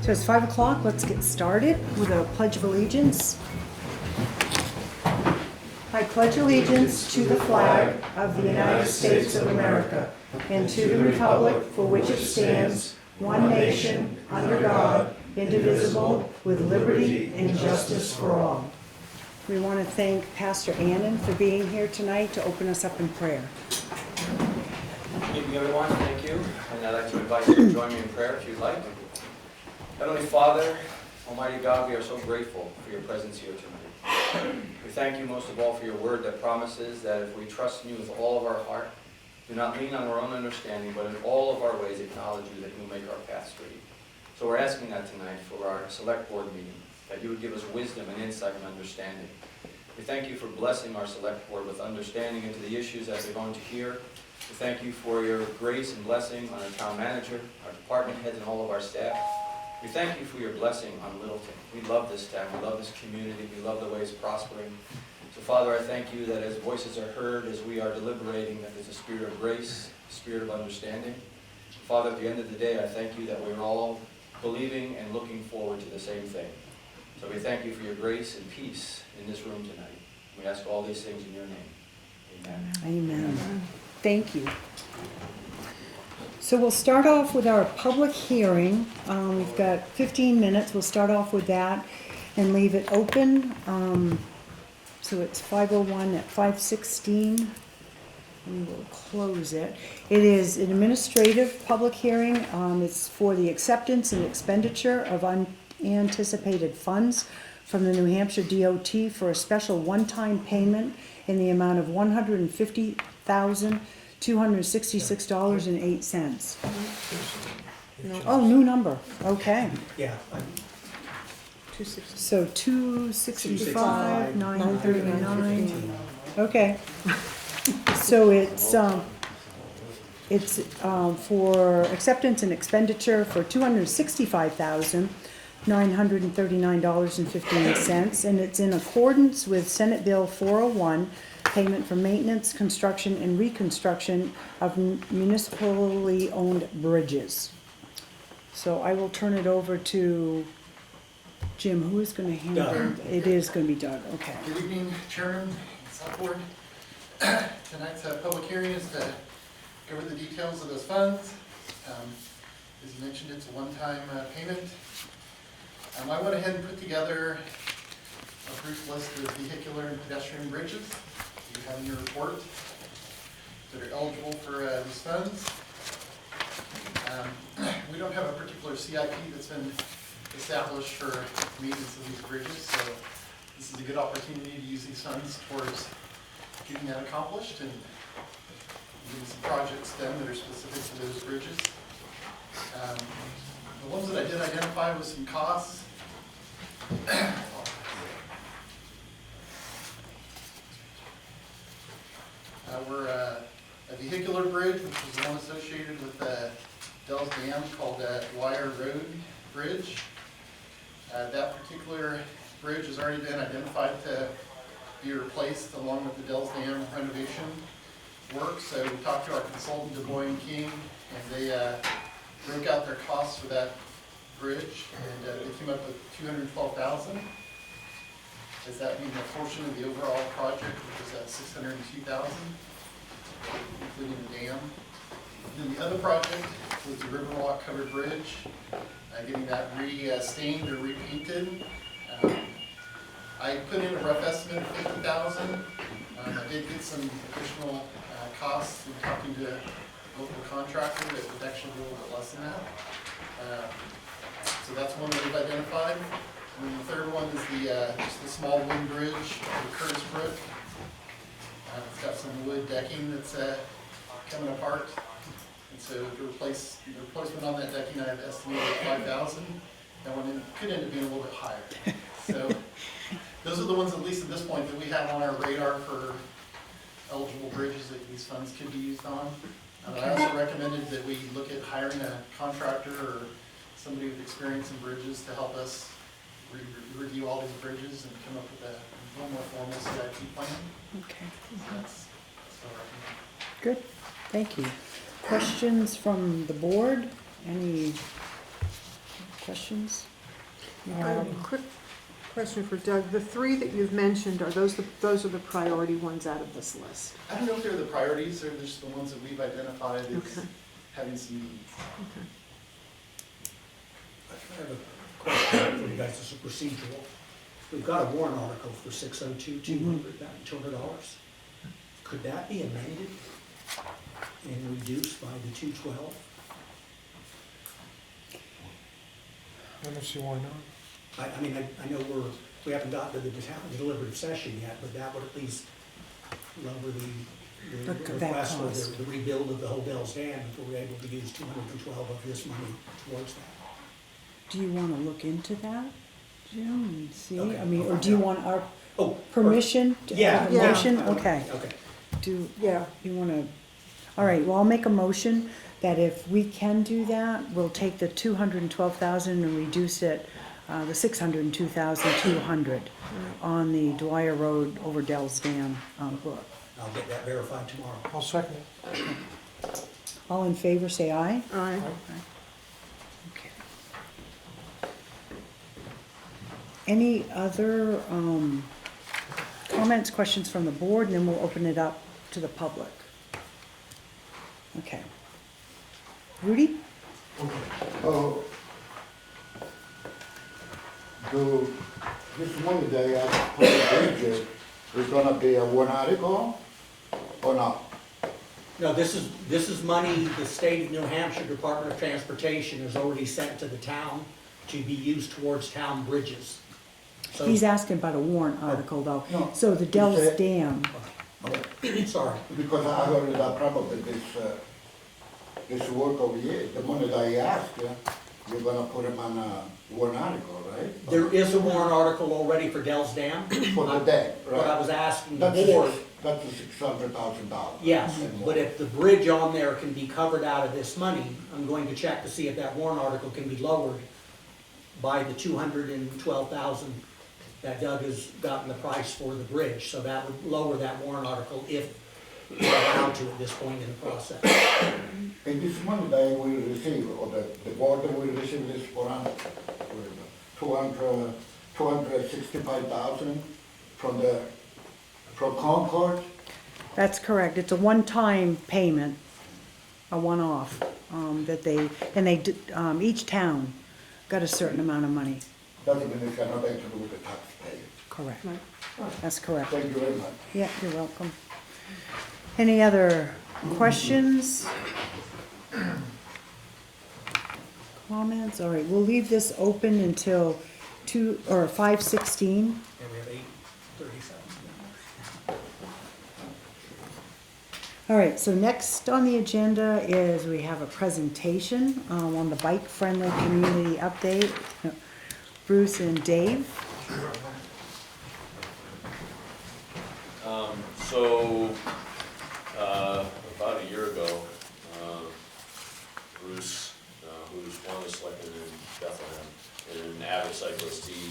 So it's 5 o'clock. Let's get started with a Pledge of Allegiance. I pledge allegiance to the flag of the United States of America and to the republic for which it stands, one nation, under God, indivisible, with liberty and justice for all. We want to thank Pastor Annan for being here tonight to open us up in prayer. Good evening, everyone. Thank you. And I'd like to invite you to join me in prayer if you'd like. Heavenly Father, Almighty God, we are so grateful for your presence here tonight. We thank you most of all for your word that promises that if we trust in you with all of our heart, do not lean on our own understanding, but in all of our ways acknowledge you that you will make our path straight. So we're asking that tonight for our select board meeting, that you would give us wisdom and insight and understanding. We thank you for blessing our select board with understanding into the issues that they're going to hear. We thank you for your grace and blessing on our town manager, our department heads, and all of our staff. We thank you for your blessing on Littleton. We love this town. We love this community. We love the way it's prospering. So, Father, I thank you that as voices are heard, as we are deliberating, that there's a spirit of grace, a spirit of understanding. Father, at the end of the day, I thank you that we're all believing and looking forward to the same thing. So we thank you for your grace and peace in this room tonight. We ask all these things in your name. Amen. Amen. Thank you. So we'll start off with our public hearing. We've got 15 minutes. We'll start off with that and leave it open. So it's 5:01 at 5:16. We will close it. It is an administrative public hearing. It's for the acceptance and expenditure of unanticipated funds from the New Hampshire DOT for a special one-time payment in the amount of $150,266.08. Oh, new number. Okay. Yeah. So 265, 939. Okay. So it's for acceptance and expenditure for $265,939.15, and it's in accordance with Senate Bill 401, payment for maintenance, construction, and reconstruction of municipally owned bridges. So I will turn it over to Jim. Who is going to handle it? It is going to be Doug. Okay. Good evening, Chairman, Select Board. Tonight's public hearing is to cover the details of those funds. As you mentioned, it's a one-time payment. I went ahead and put together a brief list of vehicular and pedestrian bridges you have in your report that are eligible for these funds. We don't have a particular CIP that's been established for maintenance of these bridges, so this is a good opportunity to use these funds towards getting that accomplished and getting some projects done that are specific to those bridges. The ones that I did identify with some costs. Were a vehicular bridge, which was the one associated with Dells Dam, called Dwyer Road Bridge. That particular bridge has already been identified to be replaced along with the Dells Dam renovation work. So we talked to our consultant, DuBois & King, and they broke out their costs for that bridge, and they came up with $212,000. Does that mean a portion of the overall project, which is at $602,000, including the dam? And then the other project was the Riverwalk Covered Bridge, getting that re-stained or repainted. I put in a rough estimate of $50,000. I did get some additional costs in talking to a local contractor that would actually be a little bit less than that. So that's one that we've identified. And then the third one is just the small wooden bridge over Curtis Brook. It's got some wood decking that's coming apart. And so the replacement on that decking, I have estimated at $5,000. That one could end up being a little bit higher. So those are the ones, at least at this point, that we have on our radar for eligible bridges that these funds could be used on. I also recommended that we look at hiring a contractor or somebody with experience in bridges to help us review all these bridges and come up with a little more formal CIP plan. Okay. That's what I recommend. Good. Thank you. Questions from the board? Any Questions? Quick question for Doug. The three that you've mentioned, are those are the priority ones out of this list? I don't know if they're the priorities or just the ones that we've identified as Okay. having some needs. Okay. I have a question for you guys, this is procedural. We've got a warrant article for $602,200. Could that be amended and reduced by the 212? I don't see why not. I mean, I know we haven't gotten to the deliberative session yet, but that would at least lower the That request for cost. the rebuild of the whole Dell's Dam if we're able to use 212 of this money towards that. Do you wanna look into that, Jim, and see? Okay, I mean, I'll or find do you out. want our Oh, permission? to Yeah. have a Yeah. motion? Okay. Okay. Do, Yeah. you wanna, all right, well, I'll make a motion that if we can do that, we'll take the 212,000 and reduce it, the 602,200 on the Dwyer Road over Dell's Dam, book. I'll get that verified tomorrow. I'll second it. All in favor, say aye. Aye. Okay. Any other, comments, questions from the board, and then we'll open it up to the public. Okay. Rudy? Oh, this Monday, I put the bridge, is gonna be a one article or not? No, this is money the state of New Hampshire Department of Transportation has already sent to the town to be used towards town bridges. So, He's asking about a warrant article though. No. So the Dell's Is it- Dam, sorry, Because I heard that probably this work over here, the money that I asked, you're gonna put them on one article, right? there is a warrant article already for Dell's Dam. For the day, What I right? was asking the That's board, that's the $600,000. yes, and more. but if the bridge on there can be covered out of this money, I'm going to check to see if that warrant article can be lowered by the 212,000 that Doug has gotten the price for the bridge, so that would lower that warrant article if we're allowed to at this point in the process. And this money that I will receive, or the board will receive this for 265,000 from Concord. that's correct, it's a one-time payment, a one-off, that they, and they, each town got a certain amount of money. Doesn't mean it's nothing to do with the taxpayer. Correct, Right. that's correct. Thank you very much. Yeah, you're welcome. Any other questions? Comments? All right, we'll leave this open until 5:16. And we have 8:37. All right, so next on the agenda is we have a presentation on the bike-friendly community update. Bruce and Dave. About a year ago, Bruce, who's one of the selectmen in Bethlehem, and an avid cyclist, he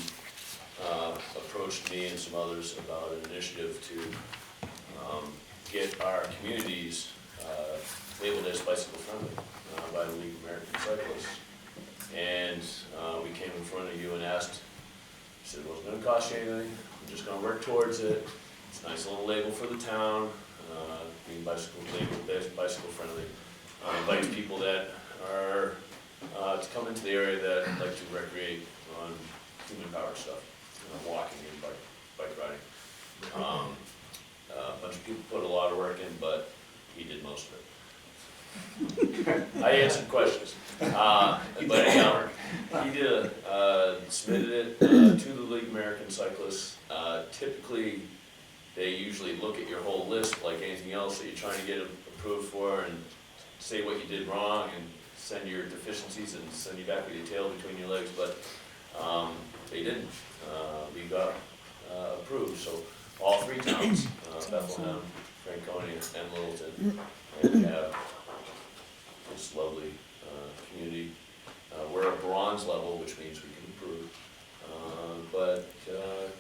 approached me and some others about an initiative to get our communities labeled as bicycle friendly by the League of American Cyclists. And we came in front of you and asked, said it wasn't gonna cost you anything, we're just gonna work towards it. It's a nice little label for the town, being labeled as bicycle friendly. Invites people that are, to come into the area that like to recreate on human powered stuff, walking and bike riding. A bunch of people put a lot of work in, but he did most of it. I answered questions, but anyhow, he did submitted it to the League of American Cyclists. Typically, they usually look at your whole list like anything else that you're trying to get approved for and say what you did wrong and send your deficiencies and send you back with your tail between your legs, but they didn't. We got approved, so all three towns, Bethlehem, Franconia, and Littleton, and we have this lovely community. We're a bronze level, which means we can improve, but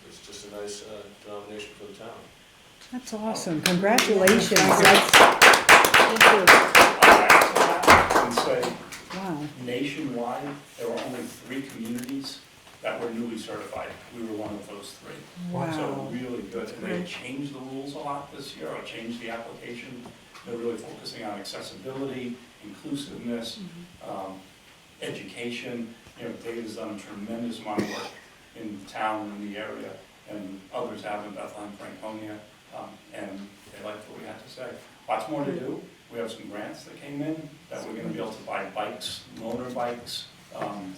it's just a nice denomination for the town. That's awesome, congratulations. And say, Wow, nationwide, there are only 3 food certified. We were one of those 3. Wow. So really good. And they changed the rules a lot this year, or changed the application. They're really focusing on accessibility, inclusiveness, education. You know, Dave has done a tremendous amount of work in town and in the area, and others have in Bethlehem, Franconia, and they liked what we had to say. Lots more to do. We have some grants that came in that we're gonna be able to buy bikes, motorbikes.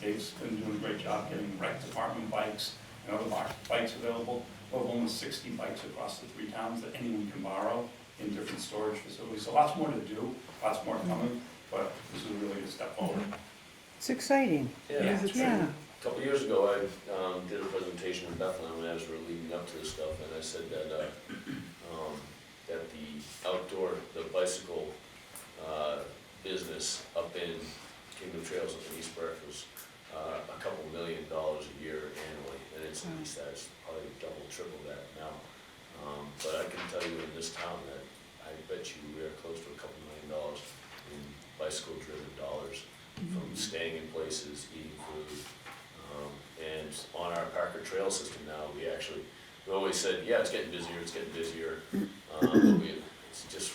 Dave's been doing a great job getting rec department bikes and other bikes available. We have almost 60 bikes across the 3 towns that anyone can borrow in different storage facilities. So lots more to do, lots more coming, but this is a really good step forward. It's exciting. Yeah. Yeah. A couple of years ago, I did a presentation in Bethlehem as we were leading up to this stuff, and I said that, that the outdoor, the bicycle business up in Kingdom Trails up in East Berwick was a couple $1 million a year annually, and it's at least that's probably double, triple that now. But I can tell you in this town that I bet you we are close to a couple $1 million in bicycle-driven dollars from staying in places, eating food. And on our Parker Trail system now, we always said, yeah, it's getting busier. But it's just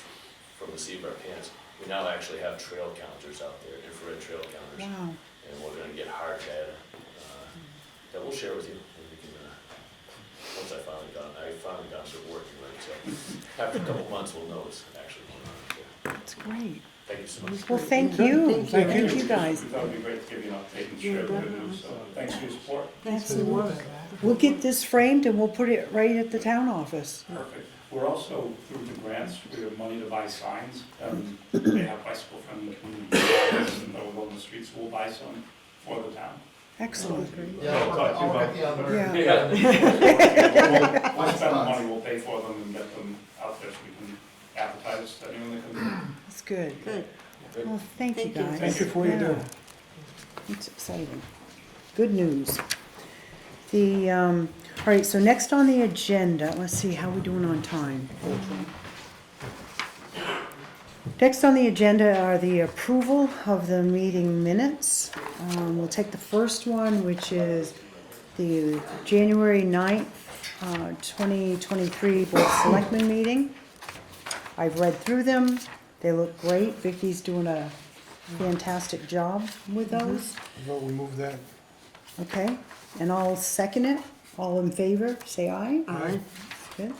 from the seat of our pants. We now actually have trail counters out there, infrared trail counters. Wow. And we're gonna get hard data that we'll share with you. And we can, once I finally got it working right, so after a couple months, we'll know it's actually going on. That's great. Thank you so much. Well, thank you. Thank you guys. We thought it'd be great to give you an update and share the good news, so thanks for your support. Thanks for the work. We'll get this framed and we'll put it right at the town office. Perfect. We're also, through the grants, we have money to buy signs. They have bicycle-friendly community signs, and they'll go in the streets, we'll buy some for the town. Excellent. Yeah, I'll get the other. Yeah. We'll spend the money, we'll pay for them and get them out there so we can advertise to anyone that comes in. That's good. Good. Well, thank you Thank you. guys. Thank you for what you do. Yeah. It's exciting. Good news. All right, so next on the agenda, let's see, how we doing on time? Next on the agenda are the approval of the meeting minutes. We'll take the first one, which is the January 9th, 2023 Board of Selectmen meeting. I've read through them. They look great. Vicky's doing a fantastic job with those. Vote we move that. Okay, and I'll second it. All in favor, say aye. Aye. Good.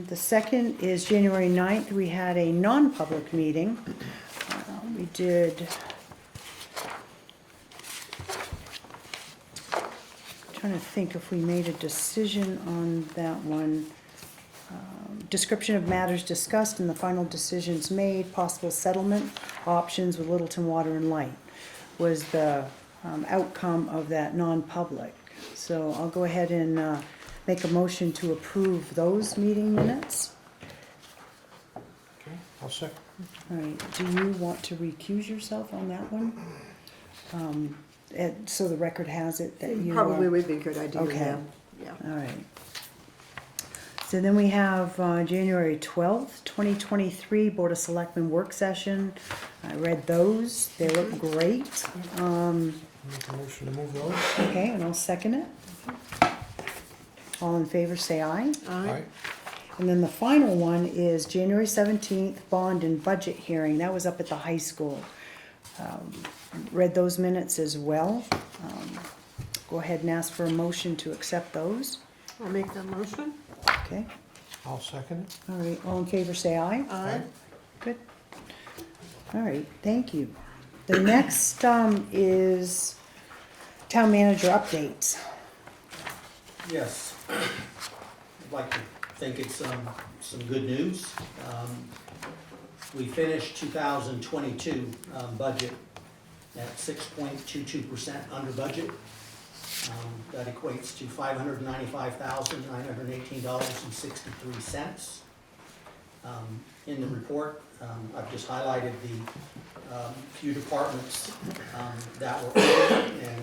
The second is January 9th. We had a non-public meeting. We did, trying to think if we made a decision on that one. Description of matters discussed and the final decisions made, possible settlement options with Littleton Water and Light was the outcome of that non-public. So I'll go ahead and make a motion to approve those meeting minutes. Okay, I'll second. All right, do you want to recuse yourself on that one? So the record has it that you are. Probably would be a good idea, Okay. yeah. All right. So then we have January 12th, 2023 Board of Selectmen work session. I read those. They look great. Make a motion to move those. Okay, and I'll second it. All in favor, say aye. Aye. And then the final one is January 17th, bond and budget hearing. That was up at the high school. Read those minutes as well. Go ahead and ask for a motion to accept those. I'll make that motion. Okay, I'll second it. all right, all in favor, say aye. Aye. Good. All right, thank you. The next is town manager updates. Yes. I'd like to think it's some good news. We finished 2022 budget at 6.22% under budget. That equates to $595,918.63. In the report, I've just highlighted the few departments that were over, and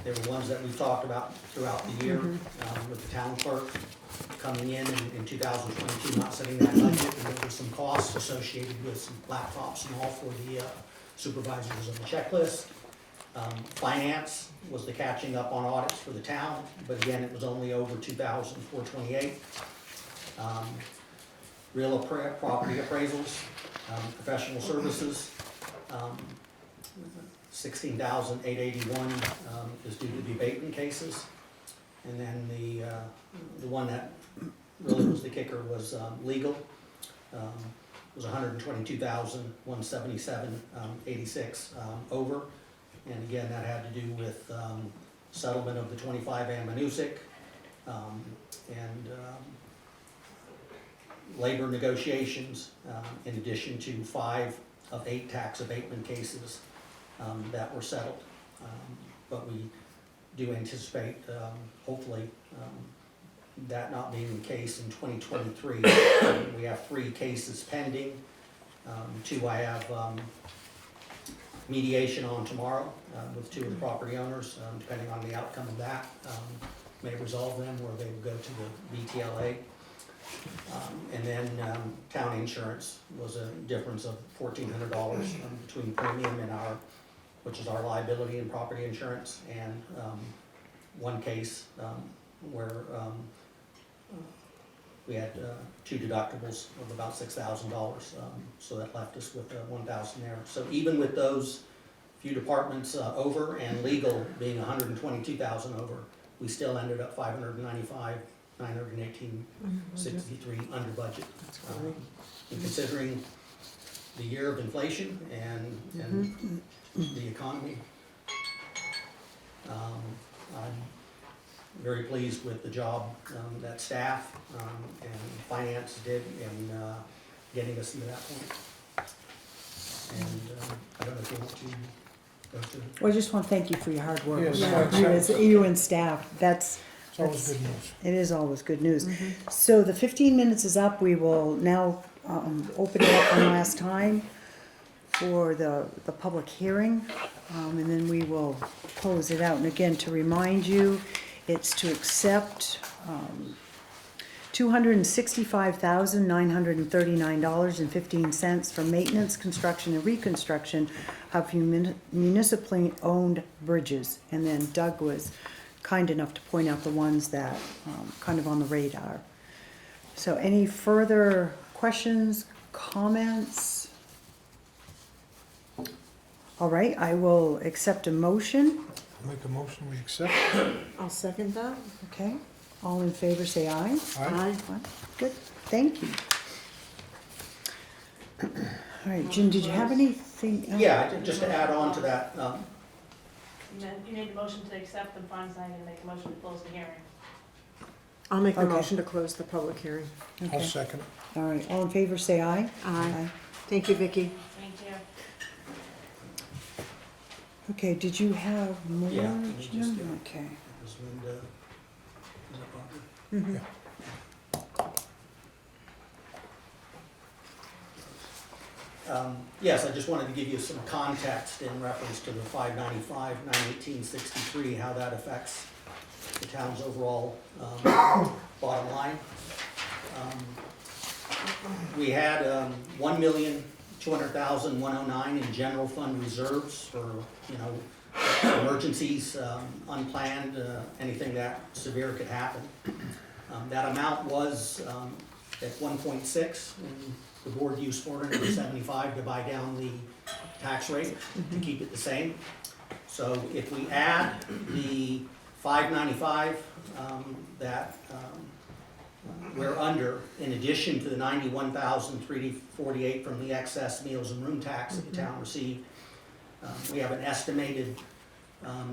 they were ones that we've talked about throughout the year, with the town clerk coming in 2022, not setting that budget, and there were some costs associated with some laptops and all for the supervisors of the checklist. Finance was the catching up on audits for the town, but again, it was only over 2,428. Property appraisals, professional services, 16,881 is due to the abatement cases. And then the one that really was the kicker was legal. Was 122,177.86 over. And again, that had to do with settlement of the 25 Amanuzik and labor negotiations, in addition to 5 of 8 tax abatement cases that were settled. But we do anticipate, hopefully, that not being the case in 2023. We have 3 cases pending. 2 I have mediation on tomorrow with 2 of the property owners, depending on the outcome of that. May resolve them, or they will go to the VTLA. And then town insurance was a difference of $1,400 between premium and our, which is our liability and property insurance, and 1 case where we had 2 deductibles of about $6,000, so that left us with $1,000 there. So even with those few departments over and legal being $122,000 over, we still ended up $595,918.63 under budget. And considering the year of inflation and the economy, I'm very pleased with the job that staff and finance did in getting us to that point. And I don't know if you want to go to. Well, I just want to thank you for your hard work. Yes, You and staff, It's always good news. it is always good news. So the 15 minutes is up. We will now open it up one last time for the public hearing, and then we will close it out. And again, to remind you, it's to accept $265,939.15 for maintenance, construction, and reconstruction of municipally owned bridges. And then Doug was kind enough to point out the ones that kind of on the radar. So any further questions, comments? All right, I will accept a motion. Make a motion, we accept. I'll second that. Okay, all in favor say aye. Aye. Aye. Good, thank you. All right, Jim, did you have anything else? Yeah, just to add on to that, You need a motion to accept the funds, and I'm gonna make a motion to close the hearing. I'll make the Okay. motion to close the public hearing. I'll Okay. second. All right, all in favor say aye. Aye. Thank you, Vicki. Thank you. Okay, did you have more, Yeah, let me just Jim? get- Okay. was Linda, is that proper? Mhm. Yes, I just wanted to give you some context in reference to the 595, 918.63, how that affects the town's overall bottom line. We had 1,200,109 in general fund reserves for, emergencies, unplanned, anything that severe could happen. That amount was at 1.6, and the board used 475 to buy down the tax rate to keep it the same. So if we add the 595 that we're under, in addition to the 91,348 from the excess meals and room tax that the town received, we have an estimated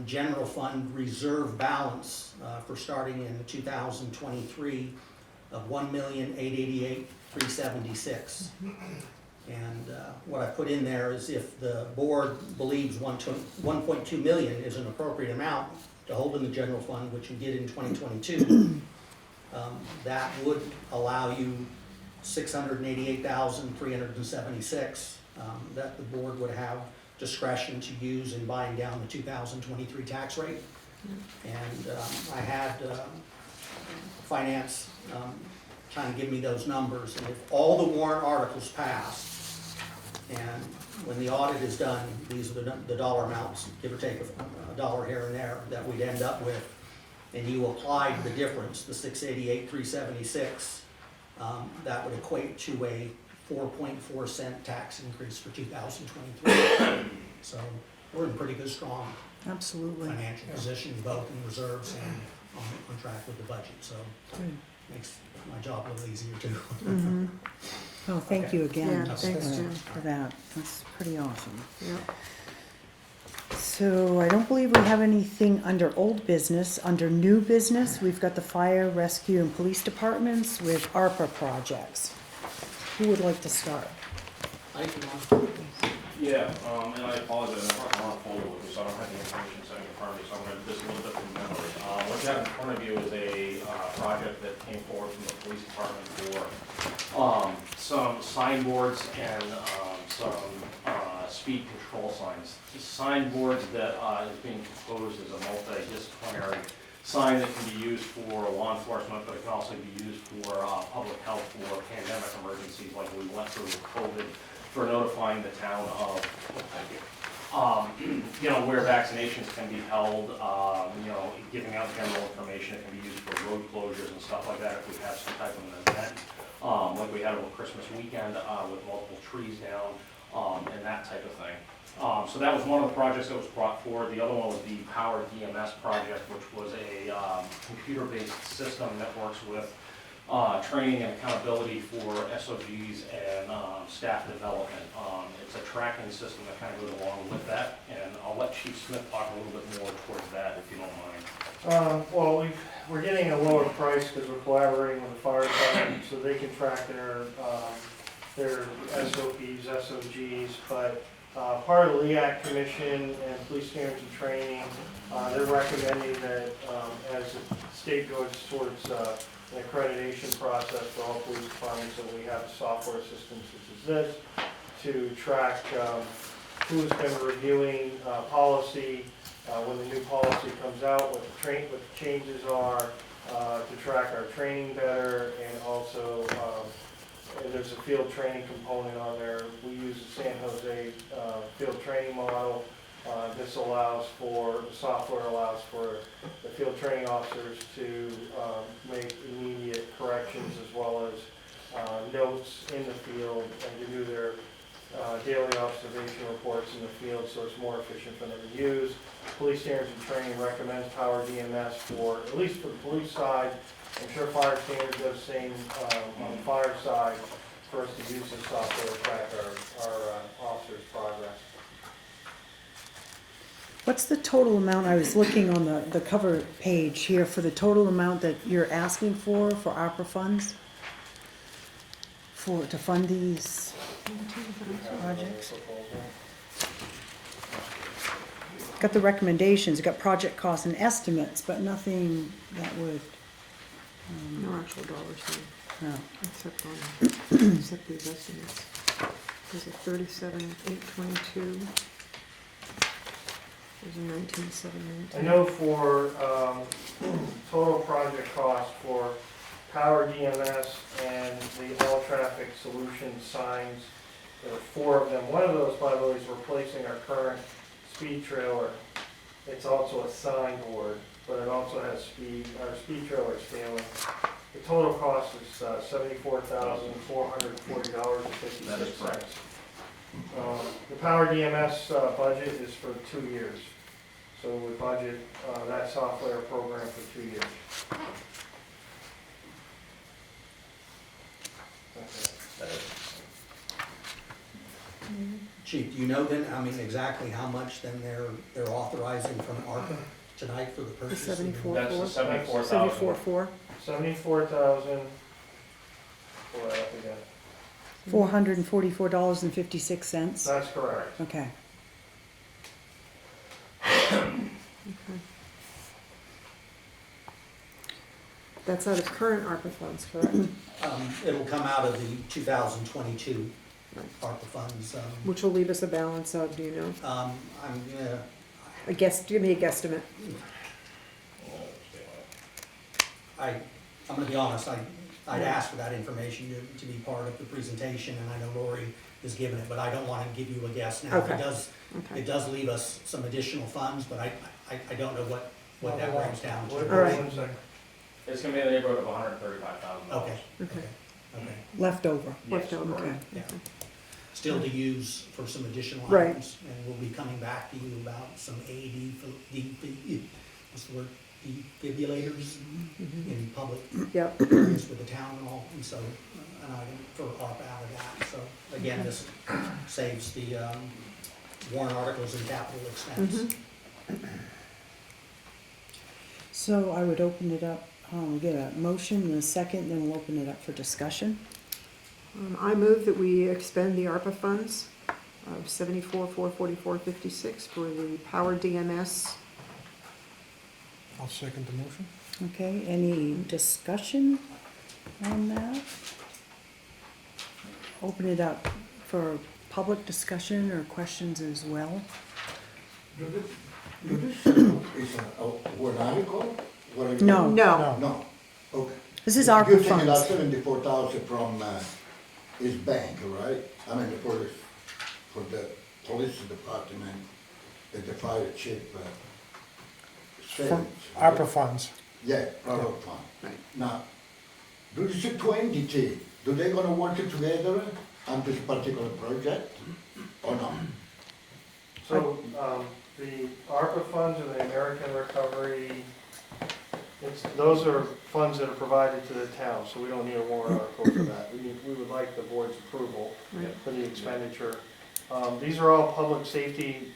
general fund reserve balance for starting in 2023 of $1,888,376. And what I put in there is if the board believes 1.2 million is an appropriate amount to hold in the general fund, which we did in 2022, that would allow you 688,376 that the board would have discretion to use in buying down the 2023 tax rate. And I had finance trying to give me those numbers, and if all the warrant articles pass, And when the audit is done, these are the dollar amounts, give or take a dollar here and there, that we'd end up with. And you applied the difference, the 688, 376, that would equate to a 4.4 cent tax increase for 2023. So we're in pretty good, strong Absolutely. financial position, both in reserves and on track with the budget, so Good. makes my job a little easier too. Mhm. Oh, thank you again Yeah, thanks, Jim. for that. That's pretty awesome. Yeah. So I don't believe we have anything under old business. Under new business, we've got the fire, rescue, and police departments with ARPA projects. Who would like to start? I can, Yeah, and I apologize, I brought the wrong folder with me, so I don't have the information sitting in front of me, so I'm gonna do this a little bit from memory. What you have in front of you is a project that came forward from the police department for some signboards and some speed control signs. The signboards that is being proposed is a multidisciplinary sign that can be used for law enforcement, but it can also be used for public health for pandemic emergencies like we went through with COVID, for notifying the town of, you know, where vaccinations can be held, you know, giving out general information. It can be used for road closures and stuff like that if we have some type of an event, like we had over Christmas weekend with multiple trees down and that type of thing. So that was one of the projects that was brought forward. The other one was the Power DMS project, which was a computer-based system that works with training and accountability for SOGs and staff development. It's a tracking system that kind of goes along with that, and I'll let Chief Smith talk a little bit more towards that, if you don't mind. Well, we're getting a lower price because we're collaborating with the fire department, so they can track their SOPs, SOGs, but part of the LEAC Commission and Police Standards and Training, they're recommending that as the state goes towards an accreditation process for all police departments, that we have a software system such as this to track who's been reviewing policy, when the new policy comes out, what the changes are, to track our training better, and also there's a field training component on there. We use the San Jose field training model. This allows for, the software allows for the field training officers to make immediate corrections as well as notes in the field and to do their daily observation reports in the field, so it's more efficient for them to use. Police Standards and Training recommends Power DMS for, at least for the police side. I'm sure Fire Standards does the same on the fire side, for us to use this software to track our officers' progress. What's the total amount? I was looking on the cover page here for the total amount that you're asking for ARPA funds? To fund these projects? Got the recommendations, got project costs and estimates, but nothing that would, No actual dollars here, no. except these estimates. There's a 37,822. There's a 19,719. I know for total project cost for Power DMS and the All Traffic Solutions signs, there are 4 of them. One of those, by the way, is replacing our current speed trailer. It's also a sign board, but it also has our speed trailer is failing. The total cost is $74,440.56. That is correct. The Power DMS budget is for 2 years. So we budget that software program for 2 years. Chief, do you know then, I mean, exactly how much then they're authorizing from ARPA tonight for the The purchase? 74. That's the 74,000. 74,400. 74,000. Pull that up again. $444.56. That's correct. Okay. Okay. That's out of current ARPA funds, correct? It'll come out of the 2022 ARPA funds. Which will leave us a balance of, do you know? I'm gonna, Give me a guesstimate. I'm gonna be honest, I'd asked for that information to be part of the presentation, and I know Lori has given it, but I don't want to give you a guess now. Okay. It does leave us some additional funds, but I don't know what that brings down to. Wait, All right. 1 second. It's gonna be in the neighborhood of $135,000. Okay, okay. Leftover. Left over, okay. Yeah. Still to use for some additional Right. items, and we'll be coming back to you about some what's the word, defibrillators in public Yep, areas with the town and all, and so, an item for ARPA out of that. So again, this saves the warrant articles and capital expense. So I would open it up, get a motion and a second, then we'll open it up for discussion. I move that we expend the ARPA funds of $74,444.56 for the Power DMS. I'll second the motion. Okay, any discussion on that? Open it up for public discussion or questions as well. Do this is a warrant article? What are you- No. No, No, okay. This is You're ARPA taking funds. that 74,000 from his bank, right? I mean, for the police department, and the fire chief, savings. ARPA funds. Yeah, private fund. Right. Now, do these two entities, do they gonna work together on this particular project, or not? So, the ARPA funds or the American Recovery, those are funds that are provided to the town, so we don't need a warrant article for that. We would like the board's approval Right. for the expenditure. These are all public safety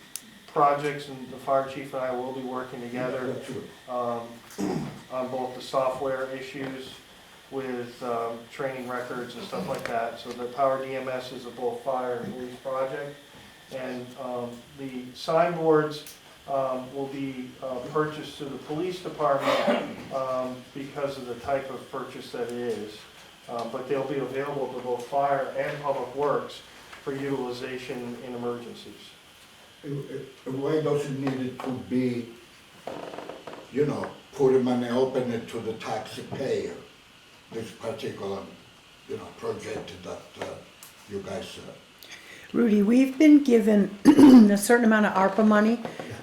projects, and the fire chief and I will be working together That's true. on both the software issues with training records and stuff like that. So the Power DMS is a both fire and police project. And the signboards will be purchased to the police department because of the type of purchase that it is. But they'll be available to both fire and public works for utilization in emergencies. Why does it need to be, put them and open it to the taxpayer? This particular, project that you guys, Rudy, we've been given a certain amount of ARPA money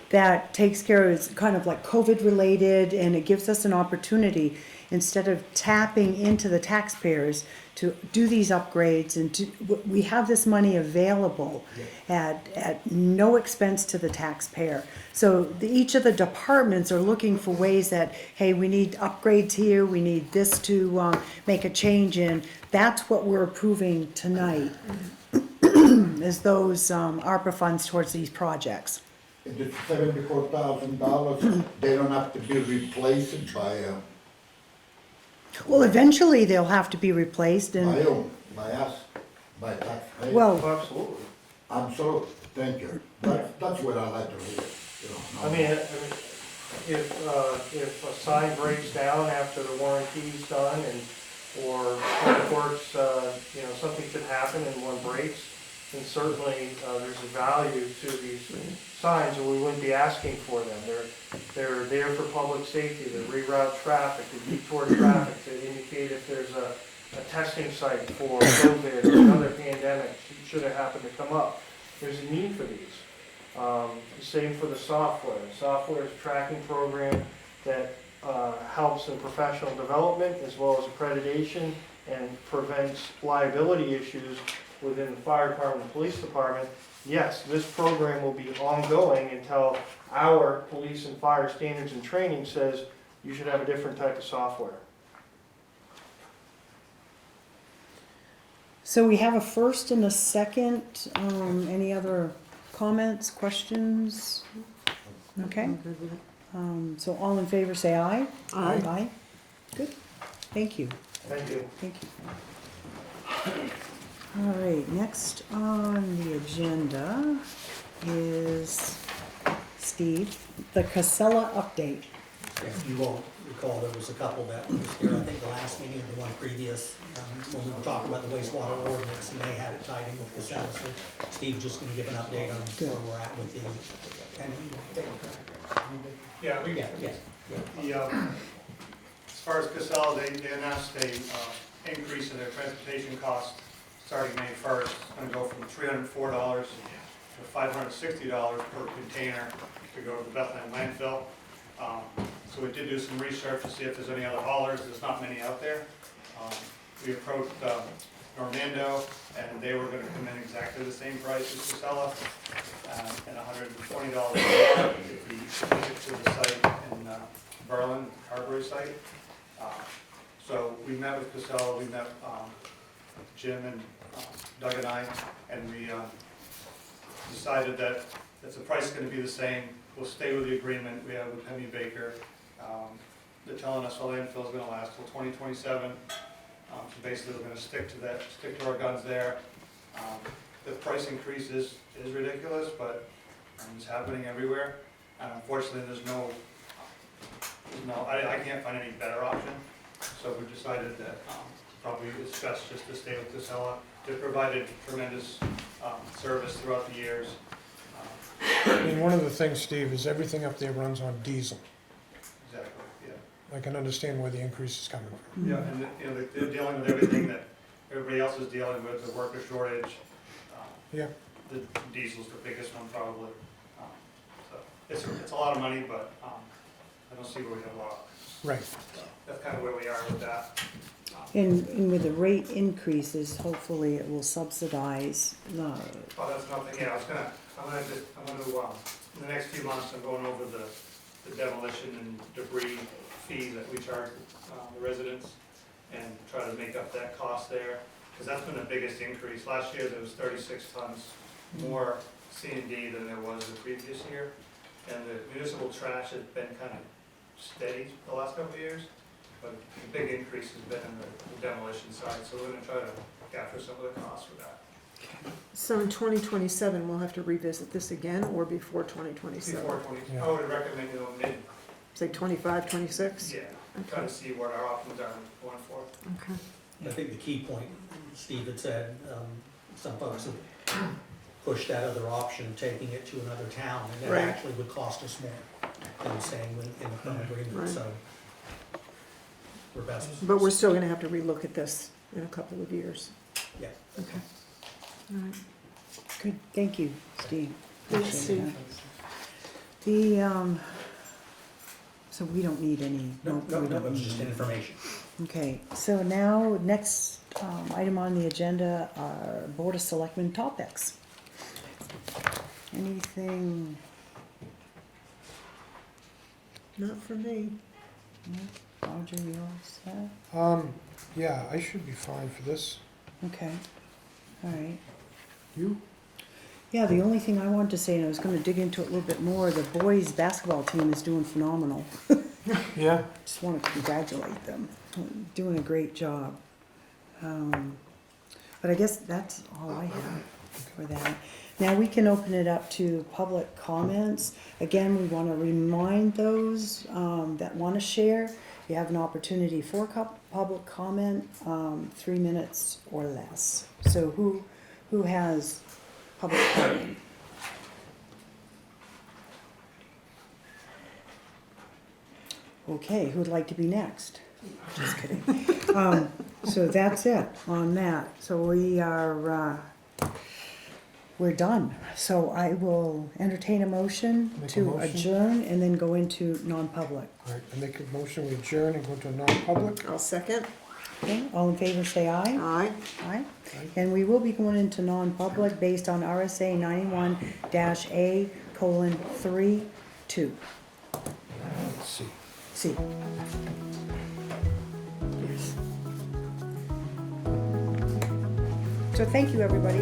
that takes care of, it's kind of like COVID related, and it gives us an opportunity, instead of tapping into the taxpayers to do these upgrades, and we have this money available at no expense to the taxpayer. So each of the departments are looking for ways that, hey, we need upgrades here, we need this to make a change in. That's what we're approving tonight, is those ARPA funds towards these projects. and the $74,000, they don't have to be replaced by Well, eventually they'll have to be replaced, and, by us, by taxpayers. well, Absolutely. Absolutely, thank you. That's what I like to hear, I mean, if a sign breaks down after the warranty's done or public works, something could happen and one breaks, then certainly there's a value to these signs, or we wouldn't be asking for them. They're there for public safety, to reroute traffic, to detour traffic, to indicate if there's a testing site for COVID or another pandemic should it happen to come up. There's a need for these. Same for the software. The software is a tracking program that helps in professional development as well as accreditation and prevents liability issues within the fire department and police department. Yes, this program will be ongoing until our police and fire standards and training says you should have a different type of software. so we have a first and a second. Any other comments, questions? Okay, I'm good with it. so all in favor say aye. Aye. Aye, good, thank you. Thank you. Thank you. All right, next on the agenda is, Steve, the Casella update. You won't recall, there was a couple that was here, I think the last meeting or the one previous, when we were talking about the wastewater ordinance, and they had it tied in with Casella. So Steve's just gonna give an update on where we're at with the, Yeah, yeah. as far as Casella, they announced a increase in their transportation costs starting May 1st. It's going to go from $304 to $560 per container to go to the Bethlehem landfill. So we did do some research to see if there's any other haulers. There's not many out there. We approached Normando, and they were going to come in exactly the same price as Casella, and $120 if we took it to the site in Berlin, Carberry site. So we met with Casella, we met Jim and Doug and I, and we decided that if the price is going to be the same, we'll stay with the agreement we have with Hemi Baker. They're telling us the landfill is going to last till 2027. So basically, we're going to stick to our guns there. The price increase is ridiculous, but it's happening everywhere. And unfortunately, I can't find any better option. So we decided that probably it's best just to stay with Casella. They've provided tremendous service throughout the years. And one of the things, Steve, is everything up there runs on diesel. Exactly, yeah. I can understand where the increase is coming from. Yeah, and they're dealing with everything that everybody else is dealing with, the worker shortage. Yeah. The diesel's the biggest one probably. So it's a lot of money, but I don't see where we have a lot. Right. That's kind of where we are with that. And with the rate increases, hopefully it will subsidize the, Oh, that's nothing, yeah, I'm gonna, in the next few months, I'm going over the demolition and debris fee that we charge the residents and try to make up that cost there, because that's been the biggest increase. Last year, there was 36 tons more C&D than there was the previous year, and the municipal trash has been kind of steady the last couple of years, but the big increase has been in the demolition side, so we're gonna try to capture some of the costs for that. So in 2027, we'll have to revisit this again, or before 2027? Before 20, Yeah. I would recommend, mid, Say 25, 26? yeah, try to see what our options are going forward. Okay. I think the key point, Steve had said, some folks have pushed that other option, taking it to another town, and that Right. actually would cost us more than staying in the current agreement, Right. so we're best. But we're still gonna have to relook at this in a couple of years. Yeah. Okay. All right. good, thank you, Steve. Thanks, Appreciate Steve. that. So we don't need any. No, we it don't was need just any. information. Okay, so now, next item on the agenda are Board of Selectmen topics. Anything? Not for me. Roger, you all set? Yeah, I should be fine for this. Okay, all right. You? Yeah, the only thing I wanted to say, and I was gonna dig into it a little bit more, the boys' basketball team is doing phenomenal. Yeah. Just wanna congratulate them, doing a great job. But I guess that's all I have for that. Now we can open it up to public comments. Again, we wanna remind those that wanna share, you have an opportunity for public comment, 3 minutes or less. So who has public comment? Okay, who'd like to be next? Just kidding. So that's it on that. So we are, we're done. So I will entertain a motion Make a to motion. adjourn and then go into non-public. All right, I make a motion, we adjourn and go to non-public. I'll second. Okay, all in favor, say aye. Aye. Aye. Aye. And we will be going into non-public based on RSA 91-A:3(2). Let's see. See. So thank you, everybody.